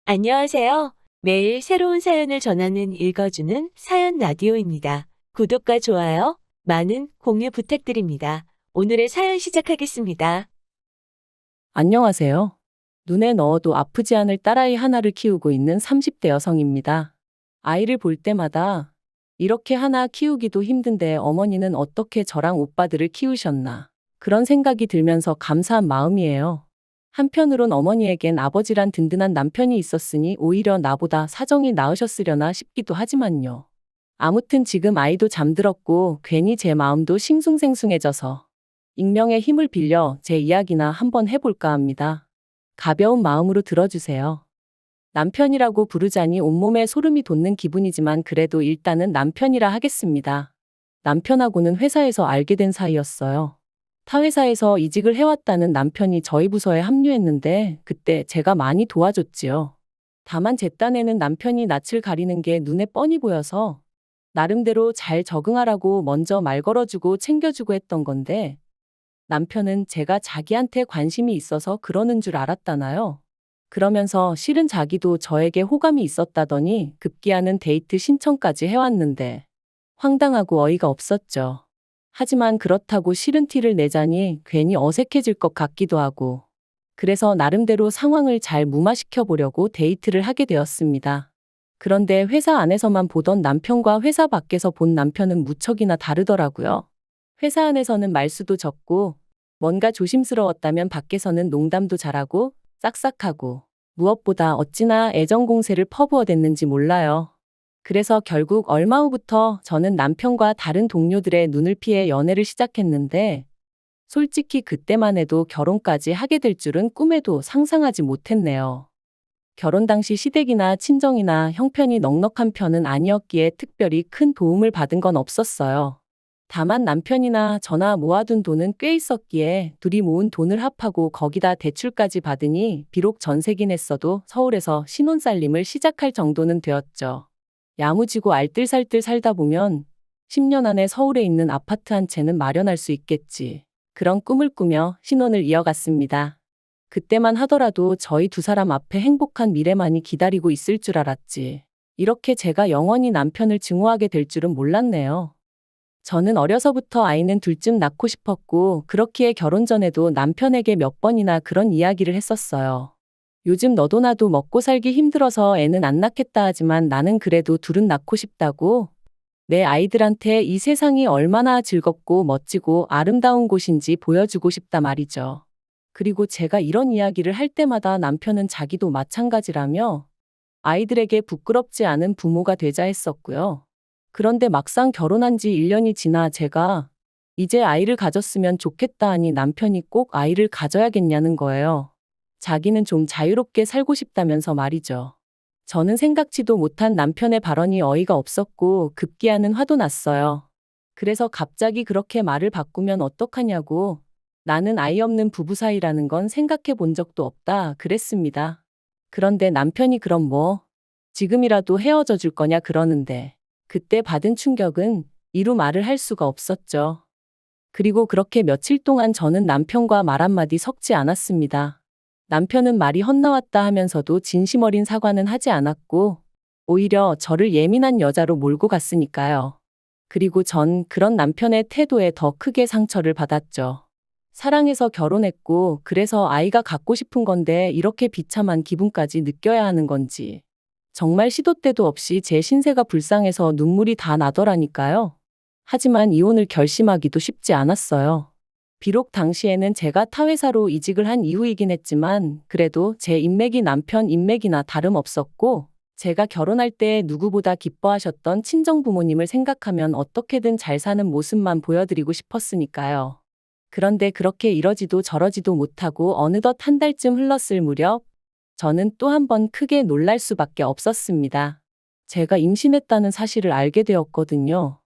안녕하세요. 매일 새로운 사연을 전하는 읽어주는 사연 라디오입니다. 구독과 좋아요, 많은 공유 부탁드립니다. 오늘의 사연 시작하겠습니다. 안녕하세요. 눈에 넣어도 아프지 않을 딸아이 하나를 키우고 있는 30대 여성입니다. 아이를 볼 때마다 이렇게 하나 키우기도 힘든데 어머니는 어떻게 저랑 오빠들을 키우셨나. 그런 생각이 들면서 감사한 마음이에요. 한편으론 어머니에겐 아버지란 든든한 남편이 있었으니 오히려 나보다 사정이 나으셨으려나 싶기도 하지만요. 아무튼 지금 아이도 잠들었고 괜히 제 마음도 싱숭생숭해져서 익명의 힘을 빌려 제 이야기나 한번 해볼까 합니다. 가벼운 마음으로 들어주세요. 남편이라고 부르자니 온몸에 소름이 돋는 기분이지만 그래도 일단은 남편이라 하겠습니다. 남편하고는 회사에서 알게 된 사이였어요. 타 회사에서 이직을 해왔다는 남편이 저희 부서에 합류했는데 그때 제가 많이 도와줬지요. 다만 제 딴에는 남편이 낯을 가리는 게 눈에 뻔히 보여서 나름대로 잘 적응하라고 먼저 말 걸어주고 챙겨주고 했던 건데 남편은 제가 자기한테 관심이 있어서 그러는 줄 알았다나요? 그러면서 실은 자기도 저에게 호감이 있었다더니 급기야는 데이트 신청까지 해왔는데 황당하고 어이가 없었죠. 하지만 그렇다고 싫은 티를 내자니 괜히 어색해질 것 같기도 하고 그래서 나름대로 상황을 잘 무마시켜 보려고 데이트를 하게 되었습니다. 그런데 회사 안에서만 보던 남편과 회사 밖에서 본 남편은 무척이나 다르더라고요. 회사 안에서는 말수도 적고 뭔가 조심스러웠다면 밖에서는 농담도 잘하고 싹싹하고 무엇보다 어찌나 애정 공세를 퍼부어댔는지 몰라요. 그래서 결국 얼마 후부터 저는 남편과 다른 동료들의 눈을 피해 연애를 시작했는데 솔직히 그때만 해도 결혼까지 하게 될 줄은 꿈에도 상상하지 못했네요. 결혼 당시 시댁이나 친정이나 형편이 넉넉한 편은 아니었기에 특별히 큰 도움을 받은 건 없었어요. 다만 남편이나 저나 모아둔 돈은 꽤 있었기에 둘이 모은 돈을 합하고 거기다 대출까지 받으니 비록 전세긴 했어도 서울에서 신혼살림을 시작할 정도는 되었죠. 야무지고 알뜰살뜰 살다 보면 10년 안에 서울에 있는 아파트 한 채는 마련할 수 있겠지. 그런 꿈을 꾸며 신혼을 이어갔습니다. 그때만 하더라도 저희 두 사람 앞에 행복한 미래만이 기다리고 있을 줄 알았지. 이렇게 제가 영원히 남편을 증오하게 될 줄은 몰랐네요. 저는 어려서부터 아이는 둘쯤 낳고 싶었고 그렇기에 결혼 전에도 남편에게 몇 번이나 그런 이야기를 했었어요. 요즘 너도 나도 먹고 살기 힘들어서 애는 안 낳겠다 하지만 나는 그래도 둘은 낳고 싶다고. 내 아이들한테 이 세상이 얼마나 즐겁고 멋지고 아름다운 곳인지 보여주고 싶다 말이죠. 그리고 제가 이런 이야기를 할 때마다 남편은 자기도 마찬가지라며 아이들에게 부끄럽지 않은 부모가 되자 했었고요. 그런데 막상 결혼한 지 1년이 지나 제가 이제 아이를 가졌으면 좋겠다 하니 남편이 꼭 아이를 가져야겠냐는 거예요. 자기는 좀 자유롭게 살고 싶다면서 말이죠. 저는 생각지도 못한 남편의 발언이 어이가 없었고 급기야는 화도 났어요. 그래서 갑자기 그렇게 말을 바꾸면 어떡하냐고 나는 아이 없는 부부 사이라는 건 생각해 본 적도 없다 그랬습니다. 그런데 남편이 그럼 뭐 지금이라도 헤어져 줄 거냐 그러는데 그때 받은 충격은 이루 말을 할 수가 없었죠. 그리고 그렇게 며칠 동안 저는 남편과 말 한마디 섞지 않았습니다. 남편은 말이 헛나왔다 하면서도 진심 어린 사과는 하지 않았고 오히려 저를 예민한 여자로 몰고 갔으니까요. 그리고 전 그런 남편의 태도에 더 크게 상처를 받았죠. 사랑해서 결혼했고 그래서 아이가 갖고 싶은 건데 이렇게 비참한 기분까지 느껴야 하는 건지. 정말 시도 때도 없이 제 신세가 불쌍해서 눈물이 다 나더라니까요. 하지만 이혼을 결심하기도 쉽지 않았어요. 비록 당시에는 제가 타 회사로 이직을 한 이후이긴 했지만 그래도 제 인맥이 남편 인맥이나 다름없었고 제가 결혼할 때 누구보다 기뻐하셨던 친정 부모님을 생각하면 어떻게든 잘 사는 모습만 보여드리고 싶었으니까요. 그런데 그렇게 이러지도 저러지도 못하고 어느덧 한 달쯤 흘렀을 무렵 저는 또 한 번 크게 놀랄 수밖에 없었습니다. 제가 임신했다는 사실을 알게 되었거든요.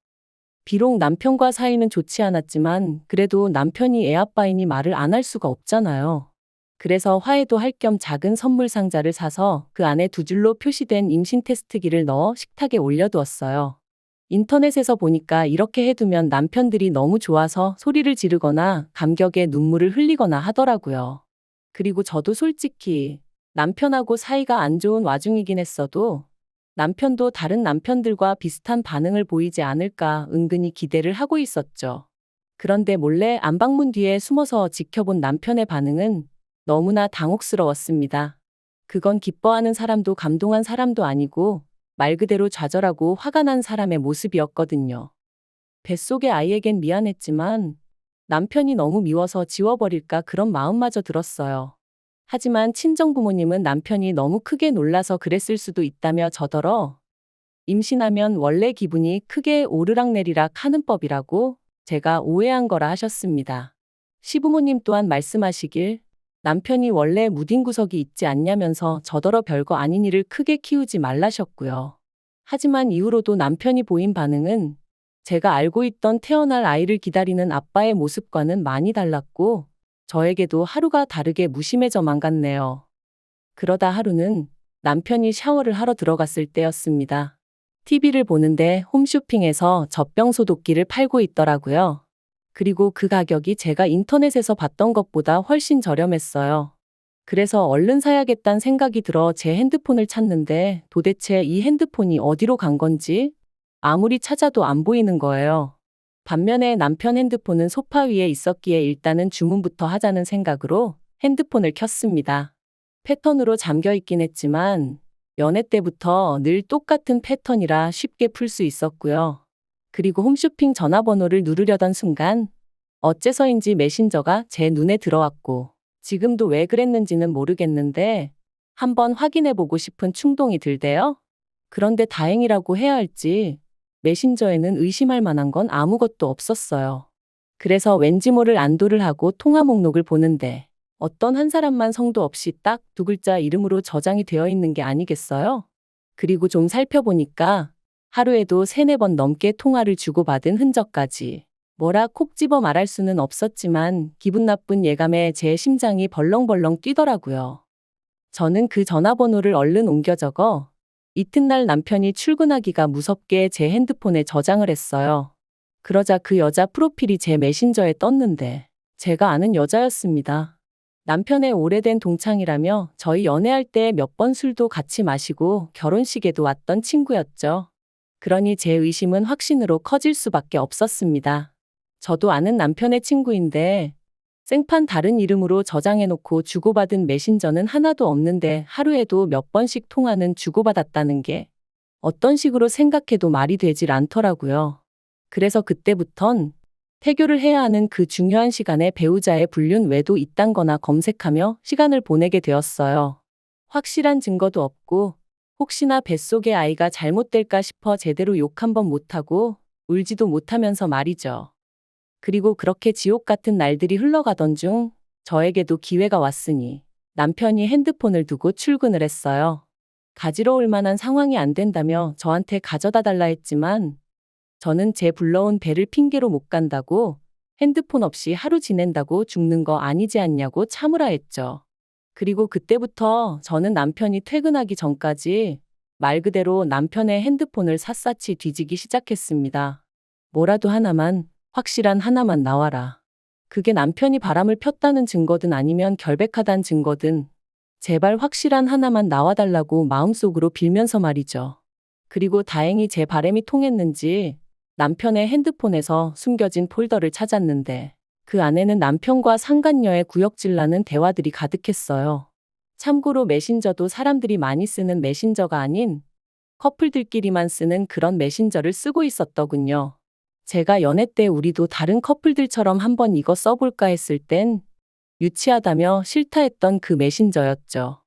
비록 남편과 사이는 좋지 않았지만 그래도 남편이 애아빠이니 말을 안 할 수가 없잖아요. 그래서 화해도 할 겸 작은 선물 상자를 사서 그 안에 두 줄로 표시된 임신 테스트기를 넣어 식탁에 올려두었어요. 인터넷에서 보니까 이렇게 해두면 남편들이 너무 좋아서 소리를 지르거나 감격에 눈물을 흘리거나 하더라고요. 그리고 저도 솔직히 남편하고 사이가 안 좋은 와중이긴 했어도 남편도 다른 남편들과 비슷한 반응을 보이지 않을까 은근히 기대를 하고 있었죠. 그런데 몰래 안방문 뒤에 숨어서 지켜본 남편의 반응은 너무나 당혹스러웠습니다. 그건 기뻐하는 사람도 감동한 사람도 아니고 말 그대로 좌절하고 화가 난 사람의 모습이었거든요. 뱃속의 아이에겐 미안했지만 남편이 너무 미워서 지워버릴까 그런 마음마저 들었어요. 하지만 친정부모님은 남편이 너무 크게 놀라서 그랬을 수도 있다며 저더러 임신하면 원래 기분이 크게 오르락내리락 하는 법이라고 제가 오해한 거라 하셨습니다. 시부모님 또한 말씀하시길 남편이 원래 무딘 구석이 있지 않냐면서 저더러 별거 아닌 일을 크게 키우지 말라셨고요. 하지만 이후로도 남편이 보인 반응은 제가 알고 있던 태어날 아이를 기다리는 아빠의 모습과는 많이 달랐고 저에게도 하루가 다르게 무심해져만 갔네요. 그러다 하루는 남편이 샤워를 하러 들어갔을 때였습니다. TV를 보는데 홈쇼핑에서 젖병 소독기를 팔고 있더라고요. 그리고 그 가격이 제가 인터넷에서 봤던 것보다 훨씬 저렴했어요. 그래서 얼른 사야겠다는 생각이 들어 제 핸드폰을 찾는데 도대체 이 핸드폰이 어디로 간 건지 아무리 찾아도 안 보이는 거예요. 반면에 남편 핸드폰은 소파 위에 있었기에 일단은 주문부터 하자는 생각으로 핸드폰을 켰습니다. 패턴으로 잠겨 있긴 했지만 연애 때부터 늘 똑같은 패턴이라 쉽게 풀 수 있었고요. 그리고 홈쇼핑 전화번호를 누르려던 순간 어째서인지 메신저가 제 눈에 들어왔고 지금도 왜 그랬는지는 모르겠는데 한번 확인해보고 싶은 충동이 들대요. 그런데 다행이라고 해야 할지 메신저에는 의심할 만한 건 아무것도 없었어요. 그래서 왠지 모를 안도를 하고 통화 목록을 보는데 어떤 한 사람만 성도 없이 딱 두 글자 이름으로 저장이 되어 있는 게 아니겠어요? 그리고 좀 살펴보니까 하루에도 3-4번 넘게 통화를 주고받은 흔적까지. 뭐라 콕 집어 말할 수는 없었지만 기분 나쁜 예감에 제 심장이 벌렁벌렁 뛰더라고요. 저는 그 전화번호를 얼른 옮겨 적어 이튿날 남편이 출근하기가 무섭게 제 핸드폰에 저장을 했어요. 그러자 그 여자 프로필이 제 메신저에 떴는데 제가 아는 여자였습니다. 남편의 오래된 동창이라며 저희 연애할 때 몇 번 술도 같이 마시고 결혼식에도 왔던 친구였죠. 그러니 제 의심은 확신으로 커질 수밖에 없었습니다. 저도 아는 남편의 친구인데 생판 다른 이름으로 저장해놓고 주고받은 메신저는 하나도 없는데 하루에도 몇 번씩 통화는 주고받았다는 게 어떤 식으로 생각해도 말이 되질 않더라고요. 그래서 그때부턴 태교를 해야 하는 그 중요한 시간에 배우자의 불륜 외도 이딴 거나 검색하며 시간을 보내게 되었어요. 확실한 증거도 없고 혹시나 뱃속의 아이가 잘못될까 싶어 제대로 욕 한 번 못하고 울지도 못하면서 말이죠. 그리고 그렇게 지옥 같은 날들이 흘러가던 중 저에게도 기회가 왔으니 남편이 핸드폰을 두고 출근을 했어요. 가지러울 만한 상황이 안 된다며 저한테 가져다 달라 했지만 저는 제 불러온 배를 핑계로 못 간다고 핸드폰 없이 하루 지낸다고 죽는 거 아니지 않냐고 참으라 했죠. 그리고 그때부터 저는 남편이 퇴근하기 전까지 말 그대로 남편의 핸드폰을 샅샅이 뒤지기 시작했습니다. 뭐라도 하나만, 확실한 하나만 나와라. 그게 남편이 바람을 폈다는 증거든 아니면 결백하다는 증거든 제발 확실한 하나만 나와달라고 마음속으로 빌면서 말이죠. 그리고 다행히 제 바람이 통했는지 남편의 핸드폰에서 숨겨진 폴더를 찾았는데 그 안에는 남편과 상간녀의 구역질나는 대화들이 가득했어요. 참고로 메신저도 사람들이 많이 쓰는 메신저가 아닌 커플들끼리만 쓰는 그런 메신저를 쓰고 있었더군요. 제가 연애 때 우리도 다른 커플들처럼 한번 이거 써볼까 했을 땐 유치하다며 싫다 했던 그 메신저였죠.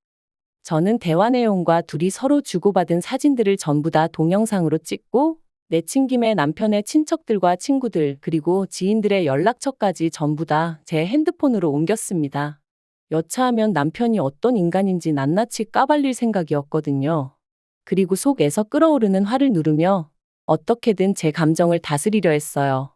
저는 대화 내용과 둘이 서로 주고받은 사진들을 전부 다 동영상으로 찍고 내친 김에 남편의 친척들과 친구들 그리고 지인들의 연락처까지 전부 다 제 핸드폰으로 옮겼습니다. 여차하면 남편이 어떤 인간인지 낱낱이 까발릴 생각이었거든요. 그리고 속에서 끓어오르는 화를 누르며 어떻게든 제 감정을 다스리려 했어요.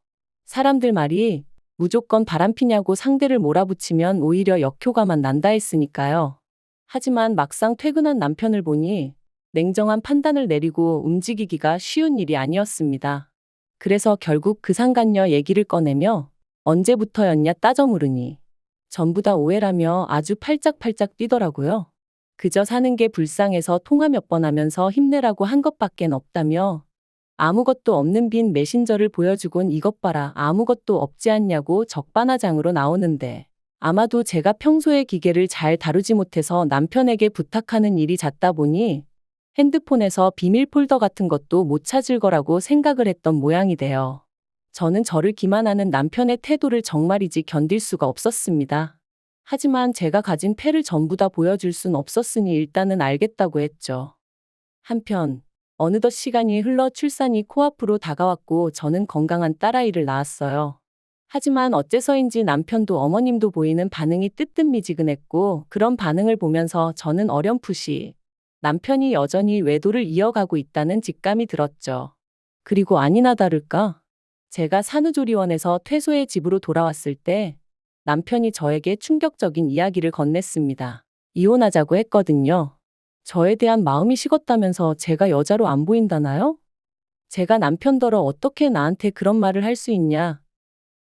사람들 말이 무조건 바람피냐고 상대를 몰아붙이면 오히려 역효과만 난다 했으니까요. 하지만 막상 퇴근한 남편을 보니 냉정한 판단을 내리고 움직이기가 쉬운 일이 아니었습니다. 그래서 결국 그 상간녀 얘기를 꺼내며 언제부터였냐 따져 물으니 전부 다 오해라며 아주 팔짝팔짝 뛰더라고요. 그저 사는 게 불쌍해서 통화 몇 번 하면서 힘내라고 한 것밖엔 없다며 아무것도 없는 빈 메신저를 보여주곤 이것 봐라 아무것도 없지 않냐고 적반하장으로 나오는데 아마도 제가 평소에 기계를 잘 다루지 못해서 남편에게 부탁하는 일이 잦다 보니 핸드폰에서 비밀 폴더 같은 것도 못 찾을 거라고 생각을 했던 모양이 돼요. 저는 저를 기만하는 남편의 태도를 정말이지 견딜 수가 없었습니다. 하지만 제가 가진 패를 전부 다 보여줄 순 없었으니 일단은 알겠다고 했죠. 한편 어느덧 시간이 흘러 출산이 코앞으로 다가왔고 저는 건강한 딸아이를 낳았어요. 하지만 어째서인지 남편도 어머님도 보이는 반응이 뜨뜻미지근했고 그런 반응을 보면서 저는 어렴풋이 남편이 여전히 외도를 이어가고 있다는 직감이 들었죠. 그리고 아니나 다를까? 제가 산후조리원에서 퇴소해 집으로 돌아왔을 때 남편이 저에게 충격적인 이야기를 건넸습니다. 이혼하자고 했거든요. 저에 대한 마음이 식었다면서 제가 여자로 안 보인다나요? 제가 남편더러 어떻게 나한테 그런 말을 할 수 있냐?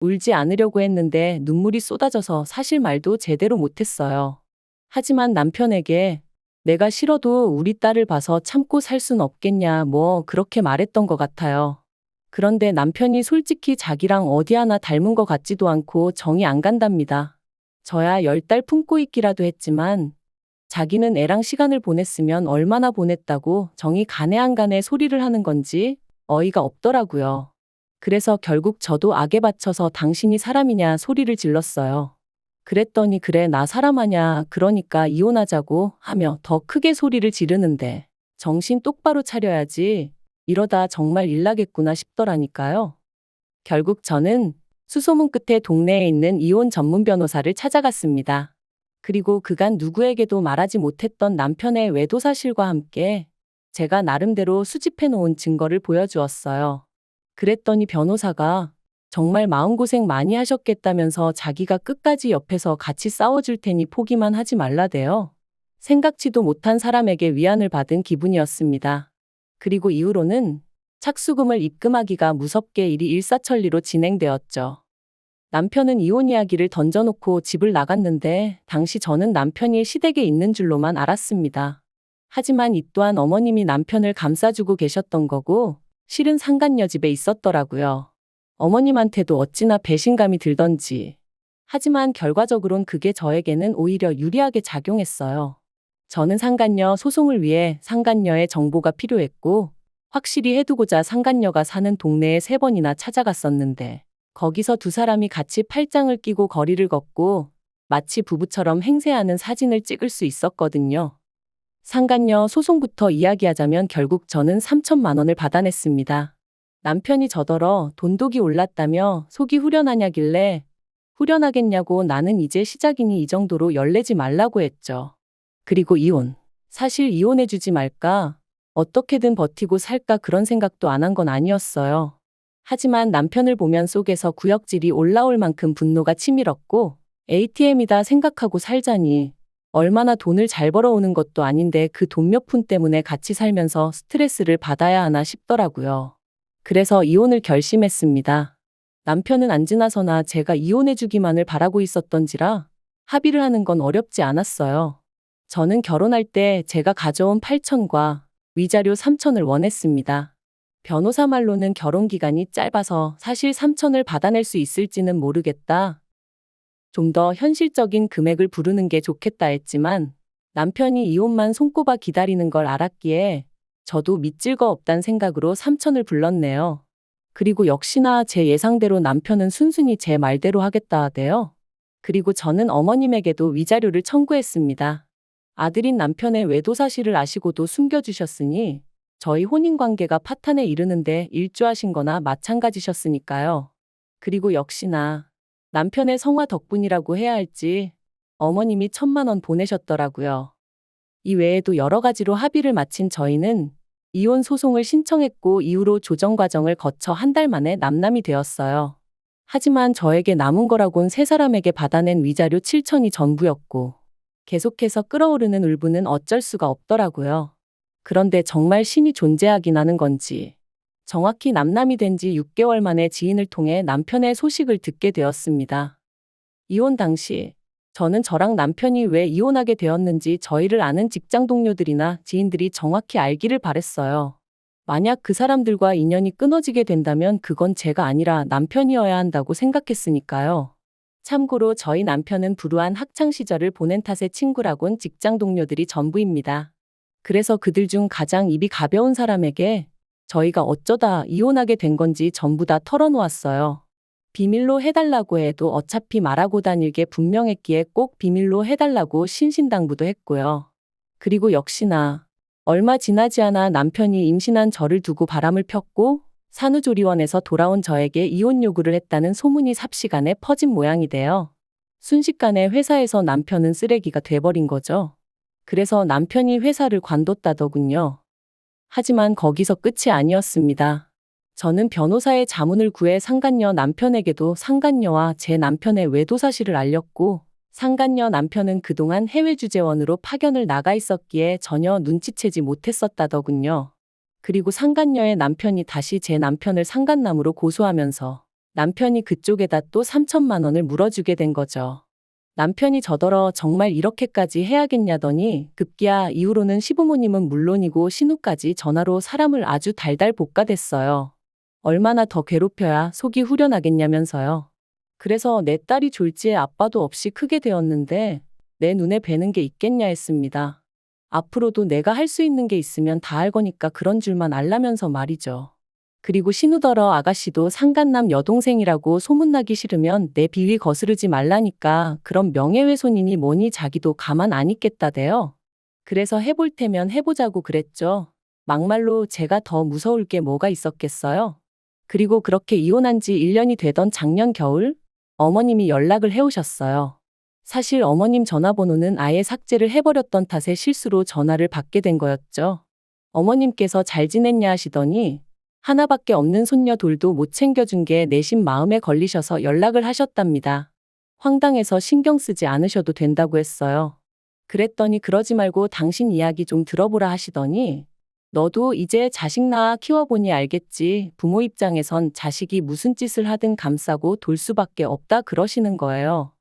울지 않으려고 했는데 눈물이 쏟아져서 사실 말도 제대로 못했어요. 하지만 남편에게 내가 싫어도 우리 딸을 봐서 참고 살 순 없겠냐 뭐 그렇게 말했던 것 같아요. 그런데 남편이 솔직히 자기랑 어디 하나 닮은 것 같지도 않고 정이 안 간답니다. 저야 10달 품고 있기라도 했지만 자기는 애랑 시간을 보냈으면 얼마나 보냈다고 정이 가네 안 가네 소리를 하는 건지 어이가 없더라고요. 그래서 결국 저도 악에 받쳐서 당신이 사람이냐 소리를 질렀어요. 그랬더니 그래 나 사람 아냐 그러니까 이혼하자고 하며 더 크게 소리를 지르는데 정신 똑바로 차려야지 이러다 정말 일 나겠구나 싶더라니까요. 결국 저는 수소문 끝에 동네에 있는 이혼 전문 변호사를 찾아갔습니다. 그리고 그간 누구에게도 말하지 못했던 남편의 외도 사실과 함께 제가 나름대로 수집해 놓은 증거를 보여주었어요. 그랬더니 변호사가 정말 마음고생 많이 하셨겠다면서 자기가 끝까지 옆에서 같이 싸워줄 테니 포기만 하지 말라대요. 생각지도 못한 사람에게 위안을 받은 기분이었습니다. 그리고 이후로는 착수금을 입금하기가 무섭게 일이 일사천리로 진행되었죠. 남편은 이혼 이야기를 던져놓고 집을 나갔는데 당시 저는 남편이 시댁에 있는 줄로만 알았습니다. 하지만 이 또한 어머님이 남편을 감싸주고 계셨던 거고 실은 상간녀 집에 있었더라고요. 어머님한테도 어찌나 배신감이 들던지. 하지만 결과적으론 그게 저에게는 오히려 유리하게 작용했어요. 저는 상간녀 소송을 위해 상간녀의 정보가 필요했고 확실히 해두고자 상간녀가 사는 동네에 3번이나 찾아갔었는데 거기서 두 사람이 같이 팔짱을 끼고 거리를 걷고 마치 부부처럼 행세하는 사진을 찍을 수 있었거든요. 상간녀 소송부터 이야기하자면 결국 저는 3천만 원을 받아냈습니다. 남편이 저더러 돈독이 올랐다며 속이 후련하냐길래 후련하겠냐고 나는 이제 시작이니 이 정도로 열내지 말라고 했죠. 그리고 이혼. 사실 이혼해주지 말까? 어떻게든 버티고 살까 그런 생각도 안 한 건 아니었어요. 하지만 남편을 보면 속에서 구역질이 올라올 만큼 분노가 치밀었고 ATM이다 생각하고 살자니 얼마나 돈을 잘 벌어오는 것도 아닌데 그 돈 몇 푼 때문에 같이 살면서 스트레스를 받아야 하나 싶더라고요. 그래서 이혼을 결심했습니다. 남편은 안 지나서나 제가 이혼해주기만을 바라고 있었던지라 합의를 하는 건 어렵지 않았어요. 저는 결혼할 때 제가 가져온 8천과 위자료 3천을 원했습니다. 변호사 말로는 결혼 기간이 짧아서 사실 3천을 받아낼 수 있을지는 모르겠다. 좀 더 현실적인 금액을 부르는 게 좋겠다 했지만 남편이 이혼만 손꼽아 기다리는 걸 알았기에 저도 믿질 거 없단 생각으로 3천을 불렀네요. 그리고 역시나 제 예상대로 남편은 순순히 제 말대로 하겠다 하대요. 그리고 저는 어머님에게도 위자료를 청구했습니다. 아들인 남편의 외도 사실을 아시고도 숨겨주셨으니 저희 혼인관계가 파탄에 이르는데 일조하신 거나 마찬가지셨으니까요. 그리고 역시나 남편의 성화 덕분이라고 해야 할지 어머님이 1,000만 원 보내셨더라고요. 이 외에도 여러 가지로 합의를 마친 저희는 이혼 소송을 신청했고 이후로 조정 과정을 거쳐 1달 만에 남남이 되었어요. 하지만 저에게 남은 거라곤 세 사람에게 받아낸 위자료 7천이 전부였고 계속해서 끓어오르는 울분은 어쩔 수가 없더라고요. 그런데 정말 신이 존재하긴 하는 건지 정확히 남남이 된 지 6개월 만에 지인을 통해 남편의 소식을 듣게 되었습니다. 이혼 당시 저랑 남편이 왜 이혼하게 되었는지 저희를 아는 직장 동료들이나 지인들이 정확히 알기를 바랬어요. 만약 그 사람들과 인연이 끊어지게 된다면 그건 제가 아니라 남편이어야 한다고 생각했으니까요. 참고로 저희 남편은 불우한 학창 시절을 보낸 탓에 친구라곤 직장 동료들이 전부입니다. 그래서 그들 중 가장 입이 가벼운 사람에게 저희가 어쩌다 이혼하게 된 건지 전부 다 털어놓았어요. 비밀로 해달라고 해도 어차피 말하고 다닐 게 분명했기에 꼭 비밀로 해달라고 신신당부도 했고요. 그리고 역시나 얼마 지나지 않아 남편이 임신한 저를 두고 바람을 폈고 산후조리원에서 돌아온 저에게 이혼 요구를 했다는 소문이 삽시간에 퍼진 모양이 돼요. 순식간에 회사에서 남편은 쓰레기가 돼버린 거죠. 그래서 남편이 회사를 관뒀다더군요. 하지만 거기서 끝이 아니었습니다. 저는 변호사의 자문을 구해 상간녀 남편에게도 상간녀와 제 남편의 외도 사실을 알렸고 상간녀 남편은 그동안 해외 주재원으로 파견을 나가 있었기에 전혀 눈치채지 못했었다더군요. 그리고 상간녀의 남편이 다시 제 남편을 상간남으로 고소하면서 남편이 그쪽에다 또 3천만 원을 물어주게 된 거죠. 남편이 저더러 정말 이렇게까지 해야겠냐더니 급기야 이후로는 시부모님은 물론이고 신우까지 전화로 사람을 아주 달달 볶아댔어요. 얼마나 더 괴롭혀야 속이 후련하겠냐면서요. 그래서 내 딸이 졸지에 아빠도 없이 크게 되었는데 내 눈에 뵈는 게 있겠냐 했습니다. 앞으로도 내가 할 수 있는 게 있으면 다 할 거니까 그런 줄만 알라면서 말이죠. 그리고 신우더러 아가씨도 상간남 여동생이라고 소문나기 싫으면 내 비위 거스르지 말라니까 그럼 명예훼손이니 뭐니 자기도 가만 안 있겠다대요. 그래서 해볼 테면 해보자고 그랬죠. 막말로 제가 더 무서울 게 뭐가 있었겠어요. 그리고 그렇게 이혼한 지 1년이 되던 작년 겨울 어머님이 연락을 해오셨어요. 사실 어머님 전화번호는 아예 삭제를 해버렸던 탓에 실수로 전화를 받게 된 거였죠. 어머님께서 잘 지냈냐 하시더니 하나밖에 없는 손녀 돌도 못 챙겨준 게 내심 마음에 걸리셔서 연락을 하셨답니다. 황당해서 신경 쓰지 않으셔도 된다고 했어요. 그랬더니 그러지 말고 당신 이야기 좀 들어보라 하시더니 너도 이제 자식 낳아 키워보니 알겠지. 부모 입장에선 자식이 무슨 짓을 하든 감싸고 돌 수밖에 없다 그러시는 거예요.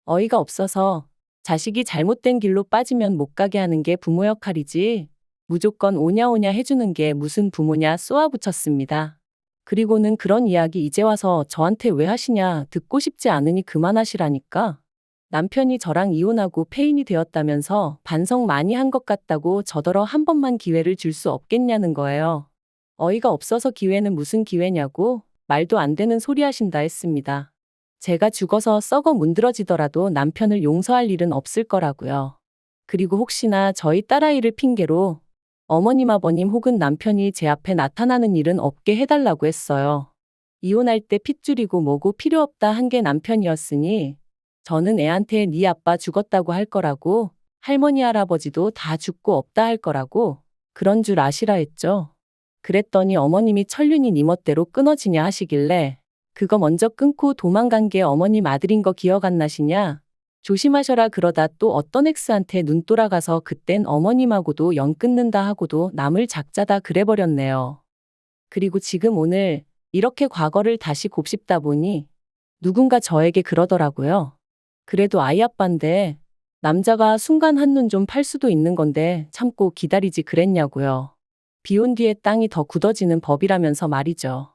어이가 없어서 자식이 잘못된 길로 빠지면 못 가게 하는 게 부모 역할이지. 무조건 오냐오냐 해주는 게 무슨 부모냐 쏘아붙였습니다. 그리고는 그런 이야기 이제 와서 저한테 왜 하시냐 듣고 싶지 않으니 그만하시라니까. 남편이 저랑 이혼하고 폐인이 되었다면서 반성 많이 한 것 같다고 저더러 한 번만 기회를 줄 수 없겠냐는 거예요. 어이가 없어서 기회는 무슨 기회냐고 말도 안 되는 소리 하신다 했습니다. 제가 죽어서 썩어 문드러지더라도 남편을 용서할 일은 없을 거라고요. 그리고 혹시나 저희 딸아이를 핑계로 어머님 아버님 혹은 남편이 제 앞에 나타나는 일은 없게 해달라고 했어요. 이혼할 때 핏줄이고 뭐고 필요 없다 한 게 남편이었으니 저는 애한테 네 아빠 죽었다고 할 거라고 할머니 할아버지도 다 죽고 없다 할 거라고 그런 줄 아시라 했죠. 그랬더니 어머님이 천륜이 네 멋대로 끊어지냐 하시길래 그거 먼저 끊고 도망간 게 어머님 아들인 거 기억 안 나시냐? 조심하셔라 그러다 또 어떤 엑스한테 눈 돌아가서 그땐 어머님하고도 연 끊는다 하고도 남을 작자다 그래버렸네요. 그리고 지금 오늘 이렇게 과거를 다시 곱씹다 보니 누군가 저에게 그러더라고요. 그래도 아이 아빠인데 남자가 순간 한눈 좀 팔 수도 있는 건데 참고 기다리지 그랬냐고요. 비온 뒤에 땅이 더 굳어지는 법이라면서 말이죠.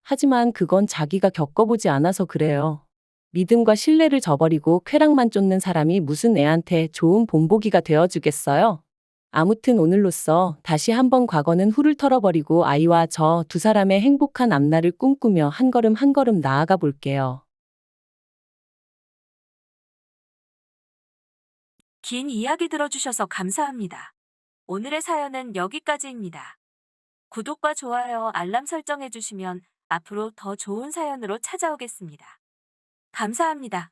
하지만 그건 자기가 겪어보지 않아서 그래요. 믿음과 신뢰를 저버리고 쾌락만 쫓는 사람이 무슨 애한테 좋은 본보기가 되어주겠어요? 아무튼 오늘로써 다시 한번 과거는 훌을 털어버리고 아이와 저 두 사람의 행복한 앞날을 꿈꾸며 한 걸음 한 걸음 나아가 볼게요. 긴 이야기 들어주셔서 감사합니다. 오늘의 사연은 여기까지입니다. 구독과 좋아요, 알람 설정해주시면 앞으로 더 좋은 사연으로 찾아오겠습니다. 감사합니다.